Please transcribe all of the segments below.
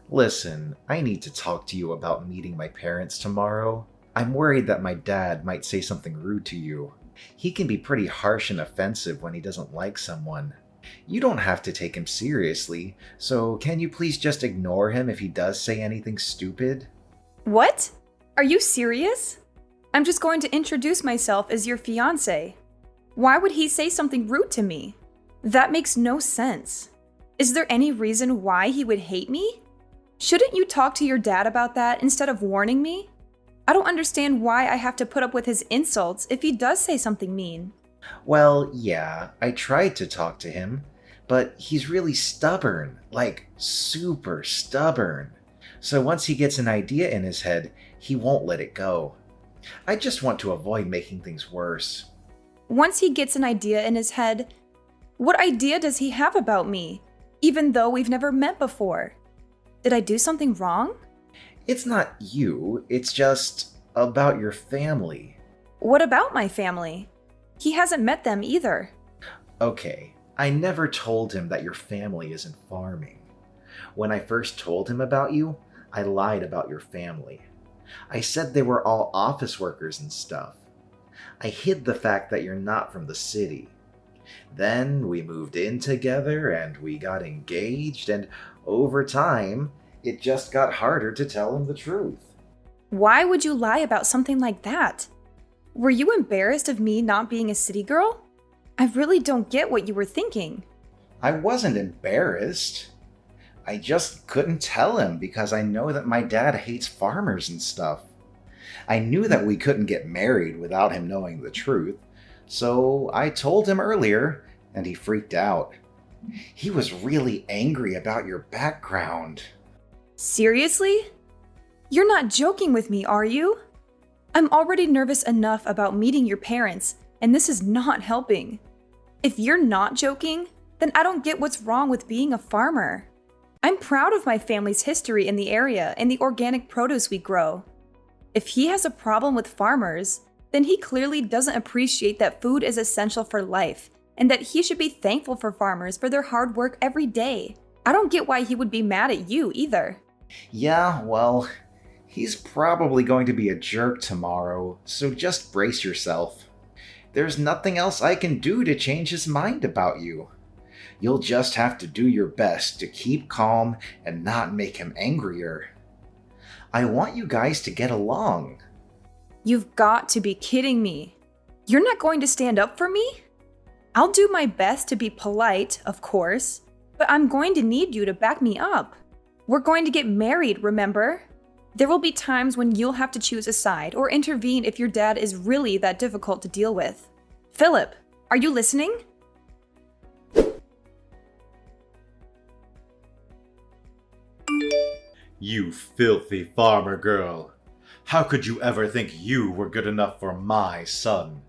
Listen, I need to talk to you about meeting my parents tomorrow. I'm worried that my dad might say something rude to you. He can be pretty harsh and offensive when he doesn't like someone. You don't have to take him seriously, so can you please just ignore him if he does say anything stupid? What? Are you serious? I'm just going to introduce myself as your fiancé. Why would he say something rude to me? That makes no sense. Is there any reason why he would hate me? Shouldn't you talk to your dad about that instead of warning me? I don't understand why I have to put up with his insults if he does say something mean. Well, yeah, I tried to talk to him, but he's really stubborn, like super stubborn. So once he gets an idea in his head, he won't let it go. I just want to avoid making things worse. Once he gets an idea in his head, what idea does he have about me, even though we've never met before? Did I do something wrong? It's not you, it's just about your family. What about my family? He hasn't met them either. Okay, I never told him that your family isn't farming. When I first told him about you, I lied about your family. I said they were all office workers and stuff. I hid the fact that you're not from the city. Then we moved in together and we got engaged, and over time, it just got harder to tell him the truth. Why would you lie about something like that? Were you embarrassed of me not being a city girl? I really don't get what you were thinking. I wasn't embarrassed. I just couldn't tell him because I know that my dad hates farmers and stuff. I knew that we couldn't get married without him knowing the truth, so I told him earlier, and he freaked out. He was really angry about your background. Seriously? You're not joking with me, are you? I'm already nervous enough about meeting your parents, and this is not helping. If you're not joking, then I don't get what's wrong with being a farmer. I'm proud of my family's history in the area and the organic produce we grow. If he has a problem with farmers, then he clearly doesn't appreciate that food is essential for life and that he should be thankful for farmers for their hard work every day. I don't get why he would be mad at you either. Yeah, well, he's probably going to be a jerk tomorrow, so just brace yourself. There's nothing else I can do to change his mind about you. You'll just have to do your best to keep calm and not make him angrier. I want you guys to get along. You've got to be kidding me. You're not going to stand up for me? I'll do my best to be polite, of course, but I'm going to need you to back me up. We're going to get married, remember? There will be times when you'll have to choose a side or intervene if your dad is really that difficult to deal with. Philip, are you listening? You filthy farmer girl. How could you ever think you were good enough for my son?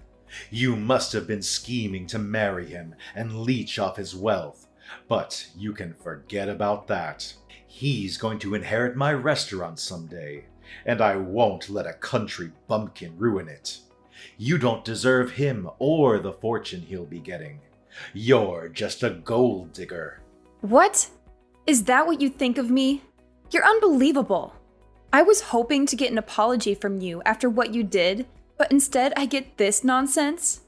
You must have been scheming to marry him and leech off his wealth. But you can forget about that. He's going to inherit my restaurant someday, and I won't let a country bumpkin ruin it. You don't deserve him or the fortune he'll be getting. You're just a gold digger. What? Is that what you think of me? You're unbelievable. I was hoping to get an apology from you after what you did, but instead I get this nonsense.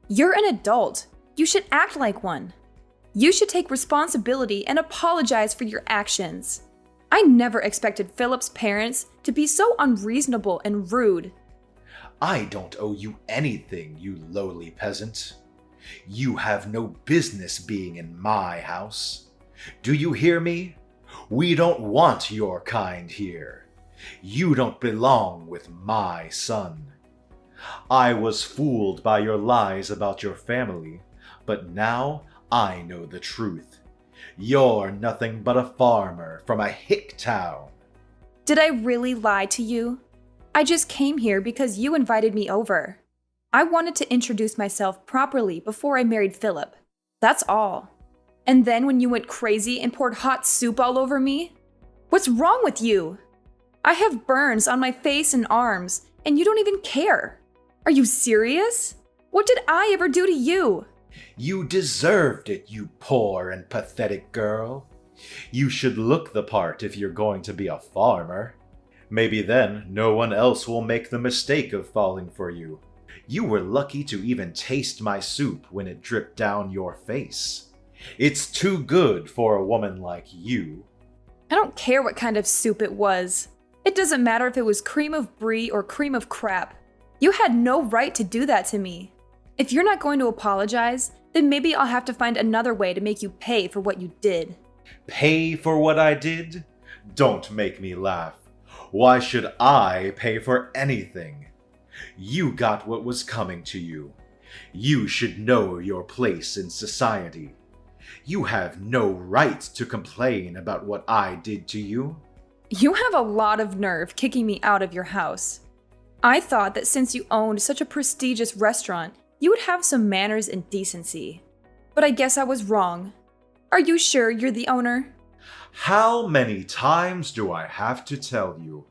You're an adult. You should act like one. You should take responsibility and apologize for your actions. I never expected Philip's parents to be so unreasonable and rude. I don't owe you anything, you lowly peasant. You have no business being in my house. Do you hear me? We don't want your kind here. You don't belong with my son. I was fooled by your lies about your family, but now I know the truth. You're nothing but a farmer from a hick town. Did I really lie to you? I just came here because you invited me over. I wanted to introduce myself properly before I married Philip. That's all. And then when you went crazy and poured hot soup all over me? What's wrong with you? I have burns on my face and arms, and you don't even care. Are you serious? What did I ever do to you? You deserved it, you poor and pathetic girl. You should look the part if you're going to be a farmer. Maybe then no one else will make the mistake of falling for you. You were lucky to even taste my soup when it dripped down your face. It's too good for a woman like you. I don't care what kind of soup it was. It doesn't matter if it was cream of brie or cream of crap. You had no right to do that to me. If you're not going to apologize, then maybe I'll have to find another way to make you pay for what you did. Pay for what I did? Don't make me laugh. Why should I pay for anything? You got what was coming to you. You should know your place in society. You have no right to complain about what I did to you. You have a lot of nerve kicking me out of your house. I thought that since you owned such a prestigious restaurant, you would have some manners and decency. But I guess I was wrong. Are you sure you're the owner? How many times do I have to tell you?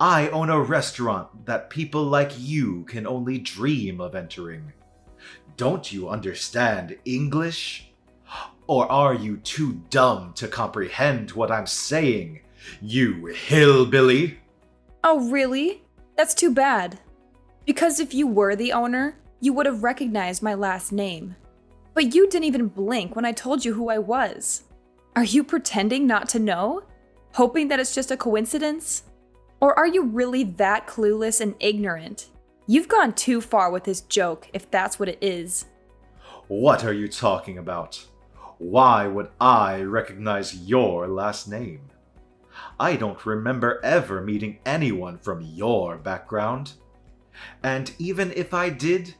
I own a restaurant that people like you can only dream of entering. Don't you understand English? Or are you too dumb to comprehend what I'm saying, you hillbilly? Oh, really? That's too bad. Because if you were the owner, you would have recognized my last name. But you didn't even blink when I told you who I was. Are you pretending not to know? Hoping that it's just a coincidence? Or are you really that clueless and ignorant? You've gone too far with this joke, if that's what it is. What are you talking about? Why would I recognize your last name? I don't remember ever meeting anyone from your background. And even if I did,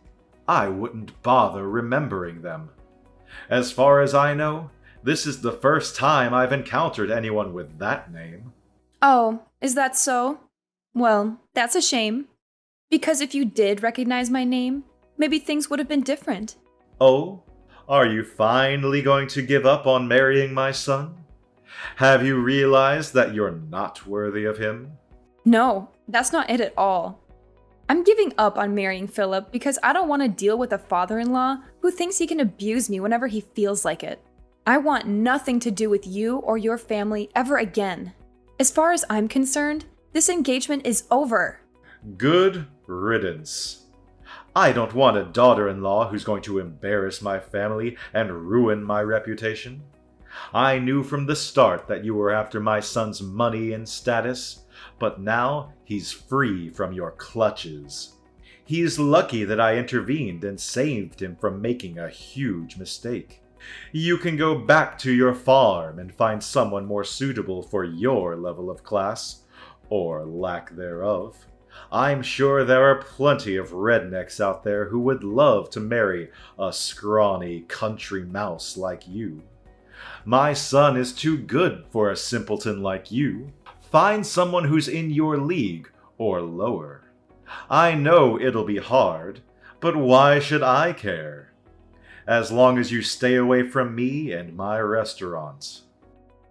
I wouldn't bother remembering them. As far as I know, this is the first time I've encountered anyone with that name. Oh, is that so? Well, that's a shame. Because if you did recognize my name, maybe things would have been different. Oh, are you finally going to give up on marrying my son? Have you realized that you're not worthy of him? No, that's not it at all. I'm giving up on marrying Philip because I don't want to deal with a father-in-law who thinks he can abuse me whenever he feels like it. I want nothing to do with you or your family ever again. As far as I'm concerned, this engagement is over. Good riddance. I don't want a daughter-in-law who's going to embarrass my family and ruin my reputation. I knew from the start that you were after my son's money and status, but now he's free from your clutches. He's lucky that I intervened and saved him from making a huge mistake. You can go back to your farm and find someone more suitable for your level of class, or lack thereof. I'm sure there are plenty of rednecks out there who would love to marry a scrawny country mouse like you. My son is too good for a simpleton like you. Find someone who's in your league or lower. I know it'll be hard, but why should I care? As long as you stay away from me and my restaurant.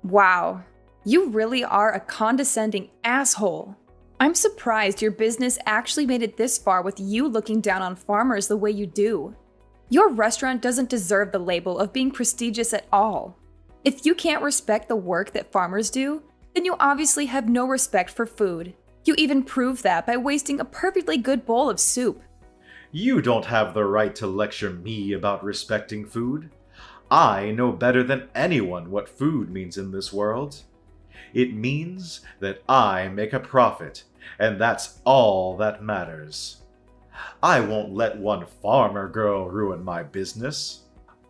Wow, you really are a condescending asshole. I'm surprised your business actually made it this far with you looking down on farmers the way you do. Your restaurant doesn't deserve the label of being prestigious at all. If you can't respect the work that farmers do, then you obviously have no respect for food. You even prove that by wasting a perfectly good bowl of soup. You don't have the right to lecture me about respecting food. I know better than anyone what food means in this world. It means that I make a profit, and that's all that matters. I won't let one farmer girl ruin my business.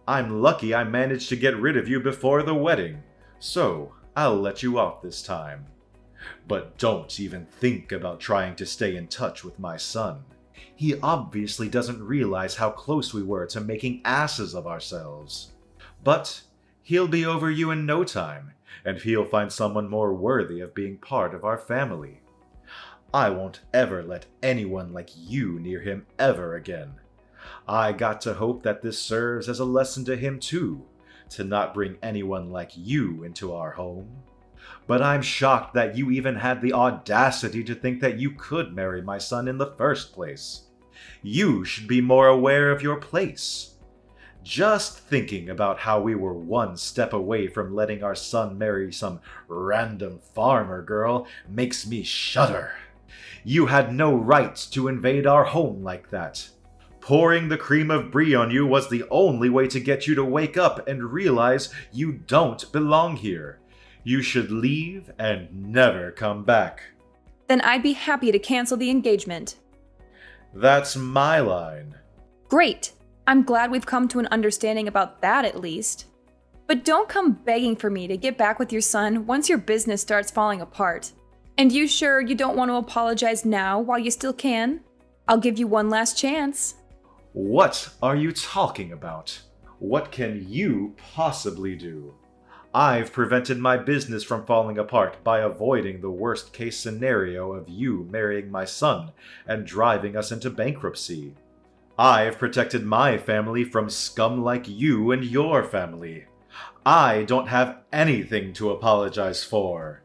I'm lucky I managed to get rid of you before the wedding, so I'll let you off this time. But don't even think about trying to stay in touch with my son. He obviously doesn't realize how close we were to making asses of ourselves. But he'll be over you in no time, and he'll find someone more worthy of being part of our family. I won't ever let anyone like you near him ever again. I got to hope that this serves as a lesson to him too, to not bring anyone like you into our home. But I'm shocked that you even had the audacity to think that you could marry my son in the first place. You should be more aware of your place. Just thinking about how we were one step away from letting our son marry some random farmer girl makes me shudder. You had no right to invade our home like that. Pouring the cream of brie on you was the only way to get you to wake up and realize you don't belong here. You should leave and never come back. Then I'd be happy to cancel the engagement. That's my line. Great. I'm glad we've come to an understanding about that at least. But don't come begging for me to get back with your son once your business starts falling apart. And you sure you don't want to apologize now while you still can? I'll give you one last chance. What are you talking about? What can you possibly do? I've prevented my business from falling apart by avoiding the worst case scenario of you marrying my son and driving us into bankruptcy. I've protected my family from scum like you and your family. I don't have anything to apologize for.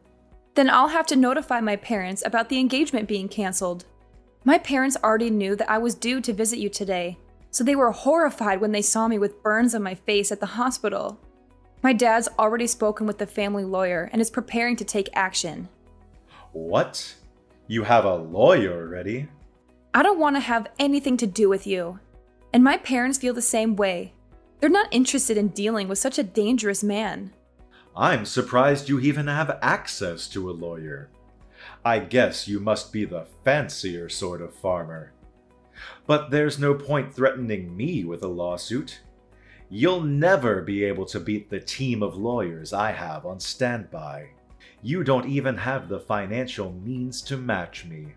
Then I'll have to notify my parents about the engagement being canceled. My parents already knew that I was due to visit you today, so they were horrified when they saw me with burns on my face at the hospital. My dad's already spoken with the family lawyer and is preparing to take action. What? You have a lawyer already? I don't want to have anything to do with you. And my parents feel the same way. They're not interested in dealing with such a dangerous man. I'm surprised you even have access to a lawyer. I guess you must be the fancier sort of farmer. But there's no point threatening me with a lawsuit. You'll never be able to beat the team of lawyers I have on standby. You don't even have the financial means to match me.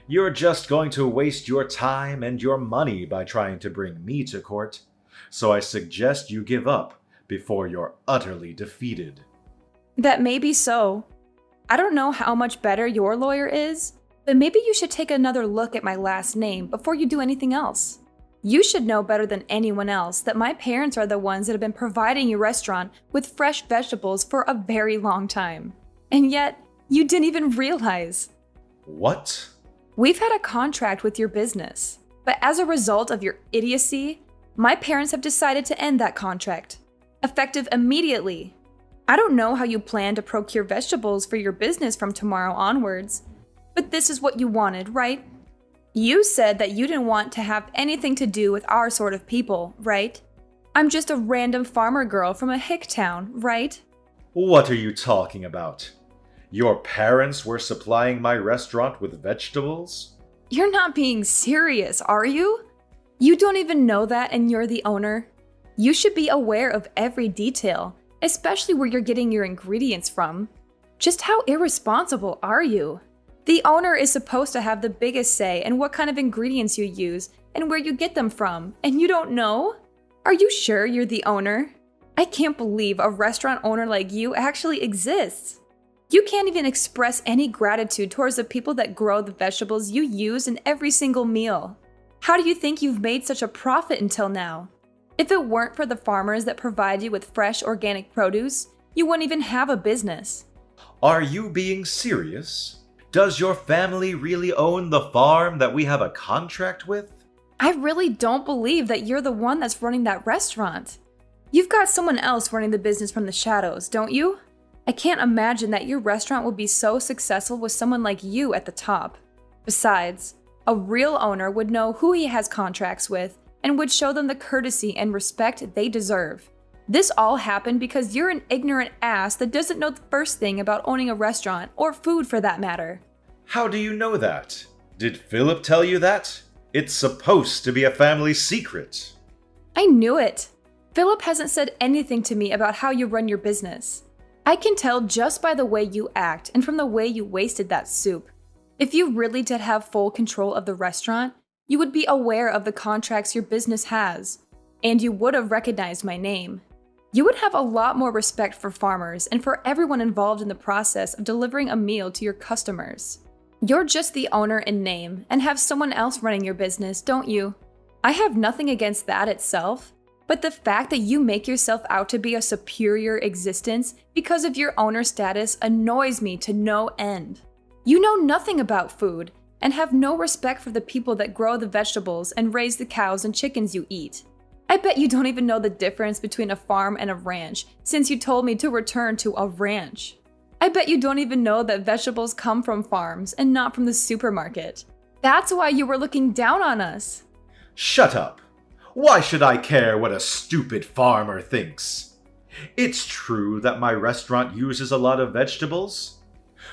You're just going to waste your time and your money by trying to bring me to court, so I suggest you give up before you're utterly defeated. That may be so. I don't know how much better your lawyer is, but maybe you should take another look at my last name before you do anything else. You should know better than anyone else that my parents are the ones that have been providing your restaurant with fresh vegetables for a very long time. And yet, you didn't even realize. What? We've had a contract with your business, but as a result of your idiocy, my parents have decided to end that contract, effective immediately. I don't know how you plan to procure vegetables for your business from tomorrow onwards, but this is what you wanted, right? You said that you didn't want to have anything to do with our sort of people, right? I'm just a random farmer girl from a hick town, right? What are you talking about? Your parents were supplying my restaurant with vegetables? You're not being serious, are you? You don't even know that and you're the owner. You should be aware of every detail, especially where you're getting your ingredients from. Just how irresponsible are you? The owner is supposed to have the biggest say in what kind of ingredients you use and where you get them from, and you don't know? Are you sure you're the owner? I can't believe a restaurant owner like you actually exists. You can't even express any gratitude towards the people that grow the vegetables you use in every single meal. How do you think you've made such a profit until now? If it weren't for the farmers that provide you with fresh organic produce, you wouldn't even have a business. Are you being serious? Does your family really own the farm that we have a contract with? I really don't believe that you're the one that's running that restaurant. You've got someone else running the business from the shadows, don't you? I can't imagine that your restaurant would be so successful with someone like you at the top. Besides, a real owner would know who he has contracts with and would show them the courtesy and respect they deserve. This all happened because you're an ignorant ass that doesn't know the first thing about owning a restaurant, or food for that matter. How do you know that? Did Philip tell you that? It's supposed to be a family secret. I knew it. Philip hasn't said anything to me about how you run your business. I can tell just by the way you act and from the way you wasted that soup. If you really did have full control of the restaurant, you would be aware of the contracts your business has, and you would have recognized my name. You would have a lot more respect for farmers and for everyone involved in the process of delivering a meal to your customers. You're just the owner in name and have someone else running your business, don't you? I have nothing against that itself, but the fact that you make yourself out to be a superior existence because of your owner status annoys me to no end. You know nothing about food and have no respect for the people that grow the vegetables and raise the cows and chickens you eat. I bet you don't even know the difference between a farm and a ranch, since you told me to return to a ranch. I bet you don't even know that vegetables come from farms and not from the supermarket. That's why you were looking down on us. Shut up. Why should I care what a stupid farmer thinks? It's true that my restaurant uses a lot of vegetables.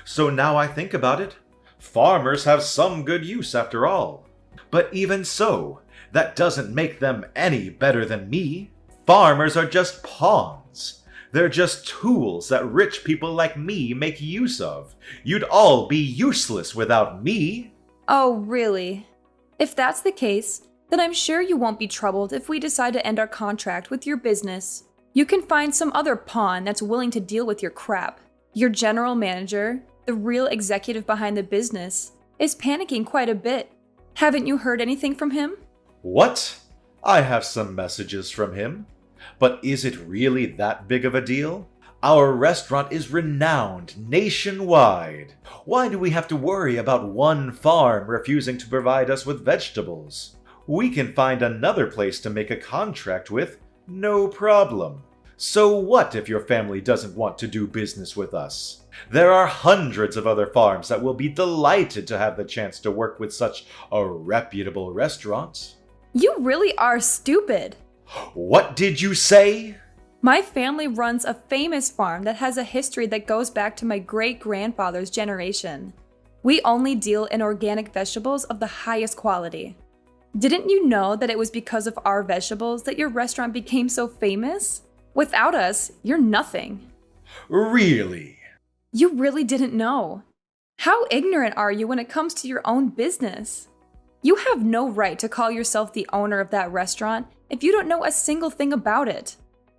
So now I think about it, farmers have some good use after all. But even so, that doesn't make them any better than me. Farmers are just pawns. They're just tools that rich people like me make use of. You'd all be useless without me. Oh, really? If that's the case, then I'm sure you won't be troubled if we decide to end our contract with your business. You can find some other pawn that's willing to deal with your crap. Your general manager, the real executive behind the business, is panicking quite a bit. Haven't you heard anything from him? What? I have some messages from him. But is it really that big of a deal? Our restaurant is renowned nationwide. Why do we have to worry about one farm refusing to provide us with vegetables? We can find another place to make a contract with, no problem. So what if your family doesn't want to do business with us? There are hundreds of other farms that will be delighted to have the chance to work with such a reputable restaurant. You really are stupid. What did you say? My family runs a famous farm that has a history that goes back to my great-grandfather's generation. We only deal in organic vegetables of the highest quality. Didn't you know that it was because of our vegetables that your restaurant became so famous? Without us, you're nothing. Really? You really didn't know. How ignorant are you when it comes to your own business? You have no right to call yourself the owner of that restaurant if you don't know a single thing about it.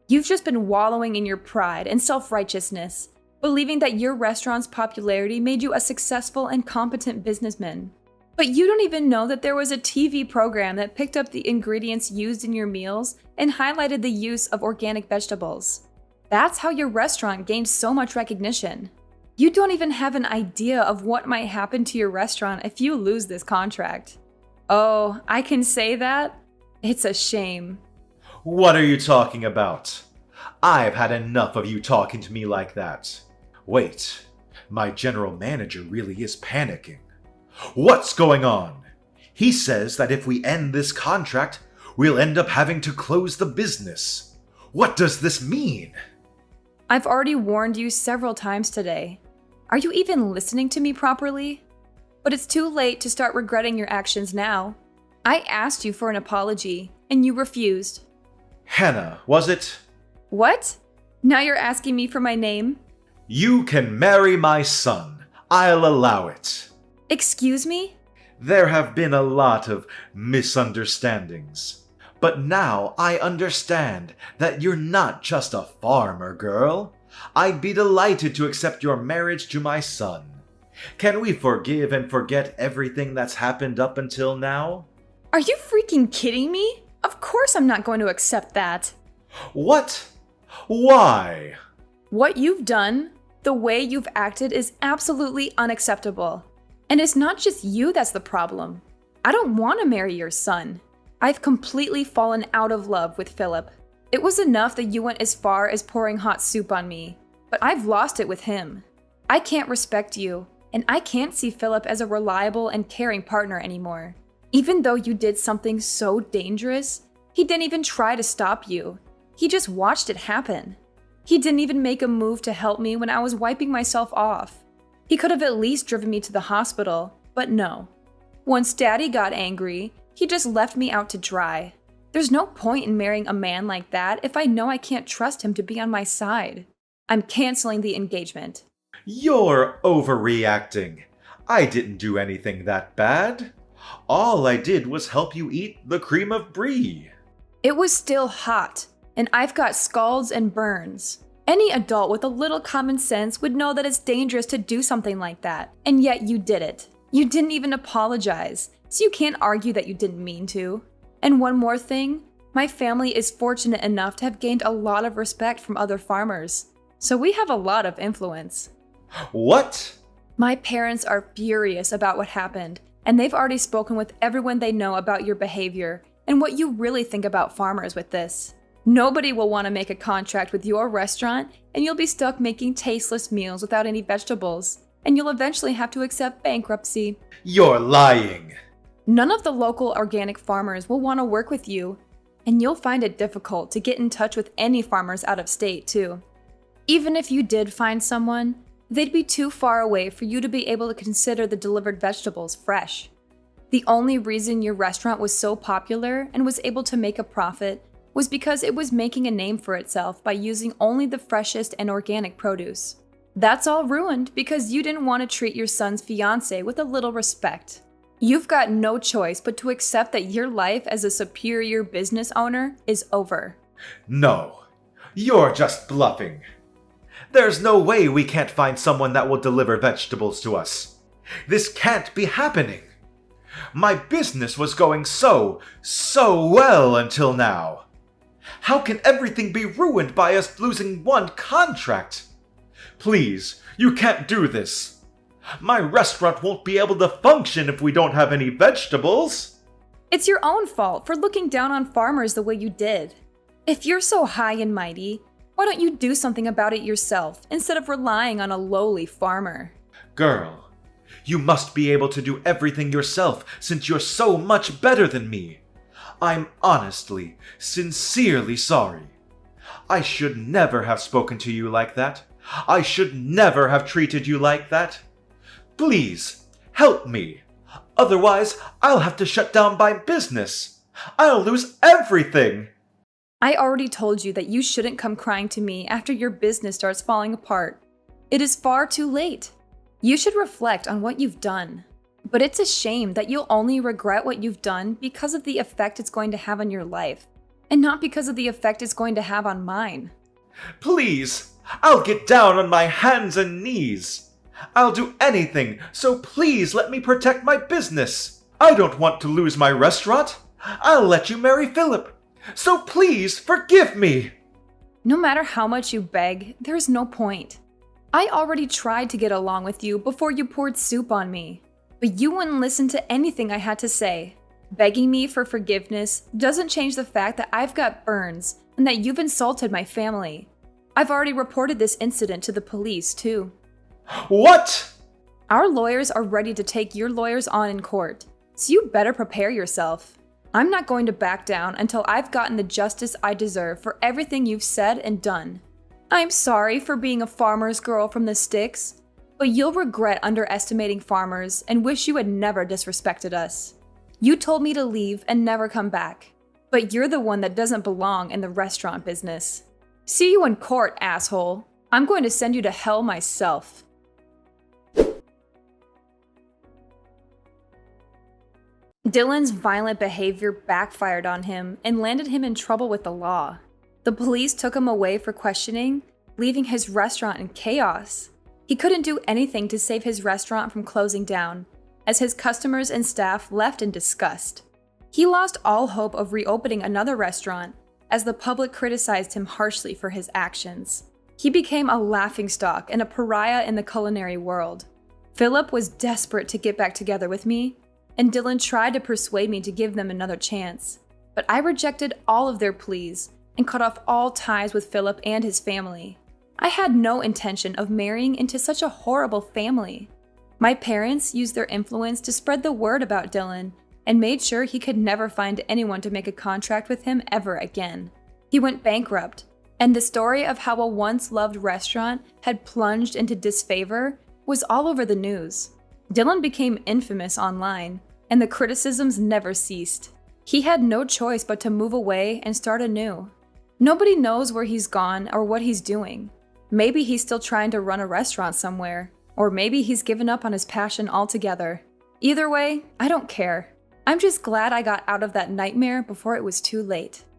You've just been wallowing in your pride and self-righteousness, believing that your restaurant's popularity made you a successful and competent businessman. But you don't even know that there was a TV program that picked up the ingredients used in your meals and highlighted the use of organic vegetables. That's how your restaurant gained so much recognition. You don't even have an idea of what might happen to your restaurant if you lose this contract. Oh, I can say that? It's a shame. What are you talking about? I've had enough of you talking to me like that. Wait, my general manager really is panicking. What's going on? He says that if we end this contract, we'll end up having to close the business. What does this mean? I've already warned you several times today. Are you even listening to me properly? But it's too late to start regretting your actions now. I asked you for an apology, and you refused. Hannah, was it? What? Now you're asking me for my name? You can marry my son. I'll allow it. Excuse me? There have been a lot of misunderstandings. But now I understand that you're not just a farmer girl. I'd be delighted to accept your marriage to my son. Can we forgive and forget everything that's happened up until now? Are you freaking kidding me? Of course I'm not going to accept that. What? Why? What you've done, the way you've acted is absolutely unacceptable. And it's not just you that's the problem. I don't want to marry your son. I've completely fallen out of love with Philip. It was enough that you went as far as pouring hot soup on me, but I've lost it with him. I can't respect you, and I can't see Philip as a reliable and caring partner anymore. Even though you did something so dangerous, he didn't even try to stop you. He just watched it happen. He didn't even make a move to help me when I was wiping myself off. He could have at least driven me to the hospital, but no. Once Daddy got angry, he just left me out to dry. There's no point in marrying a man like that if I know I can't trust him to be on my side. I'm canceling the engagement. You're overreacting. I didn't do anything that bad. All I did was help you eat the cream of brie. It was still hot, and I've got scalds and burns. Any adult with a little common sense would know that it's dangerous to do something like that, and yet you did it. You didn't even apologize, so you can't argue that you didn't mean to. And one more thing, my family is fortunate enough to have gained a lot of respect from other farmers, so we have a lot of influence. What? My parents are furious about what happened, and they've already spoken with everyone they know about your behavior, and what you really think about farmers with this. Nobody will want to make a contract with your restaurant, and you'll be stuck making tasteless meals without any vegetables, and you'll eventually have to accept bankruptcy. You're lying. None of the local organic farmers will want to work with you, and you'll find it difficult to get in touch with any farmers out of state, too. Even if you did find someone, they'd be too far away for you to be able to consider the delivered vegetables fresh. The only reason your restaurant was so popular and was able to make a profit was because it was making a name for itself by using only the freshest and organic produce. That's all ruined because you didn't want to treat your son's fiancé with a little respect. You've got no choice but to accept that your life as a superior business owner is over. No, you're just bluffing. There's no way we can't find someone that will deliver vegetables to us. This can't be happening. My business was going so well until now. How can everything be ruined by us losing one contract? Please, you can't do this. My restaurant won't be able to function if we don't have any vegetables. It's your own fault for looking down on farmers the way you did. If you're so high and mighty, why don't you do something about it yourself instead of relying on a lowly farmer? Girl, you must be able to do everything yourself since you're so much better than me. I'm honestly, sincerely sorry. I should never have spoken to you like that. I should never have treated you like that. Please, help me. Otherwise, I'll have to shut down my business. I'll lose everything. I already told you that you shouldn't come crying to me after your business starts falling apart. It is far too late. You should reflect on what you've done. But it's a shame that you'll only regret what you've done because of the effect it's going to have on your life, and not because of the effect it's going to have on mine. Please, I'll get down on my hands and knees. I'll do anything, so please let me protect my business. I don't want to lose my restaurant. I'll let you marry Philip. So please forgive me. No matter how much you beg, there's no point. I already tried to get along with you before you poured soup on me. But you wouldn't listen to anything I had to say. Begging me for forgiveness doesn't change the fact that I've got burns and that you've insulted my family. I've already reported this incident to the police, too. What? Our lawyers are ready to take your lawyers on in court, so you better prepare yourself. I'm not going to back down until I've gotten the justice I deserve for everything you've said and done. I'm sorry for being a farmer's girl from the sticks, but you'll regret underestimating farmers and wish you had never disrespected us. You told me to leave and never come back, but you're the one that doesn't belong in the restaurant business. See you in court, asshole. I'm going to send you to hell myself. Dylan's violent behavior backfired on him and landed him in trouble with the law. The police took him away for questioning, leaving his restaurant in chaos. He couldn't do anything to save his restaurant from closing down, as his customers and staff left in disgust. He lost all hope of reopening another restaurant, as the public criticized him harshly for his actions. He became a laughingstock and a pariah in the culinary world. Philip was desperate to get back together with me, and Dylan tried to persuade me to give them another chance. But I rejected all of their pleas and cut off all ties with Philip and his family. I had no intention of marrying into such a horrible family. My parents used their influence to spread the word about Dylan and made sure he could never find anyone to make a contract with him ever again. He went bankrupt, and the story of how a once-loved restaurant had plunged into disfavor was all over the news. Dylan became infamous online, and the criticisms never ceased. He had no choice but to move away and start anew. Nobody knows where he's gone or what he's doing. Maybe he's still trying to run a restaurant somewhere, or maybe he's given up on his passion altogether. Either way, I don't care. I'm just glad I got out of that nightmare before it was too late.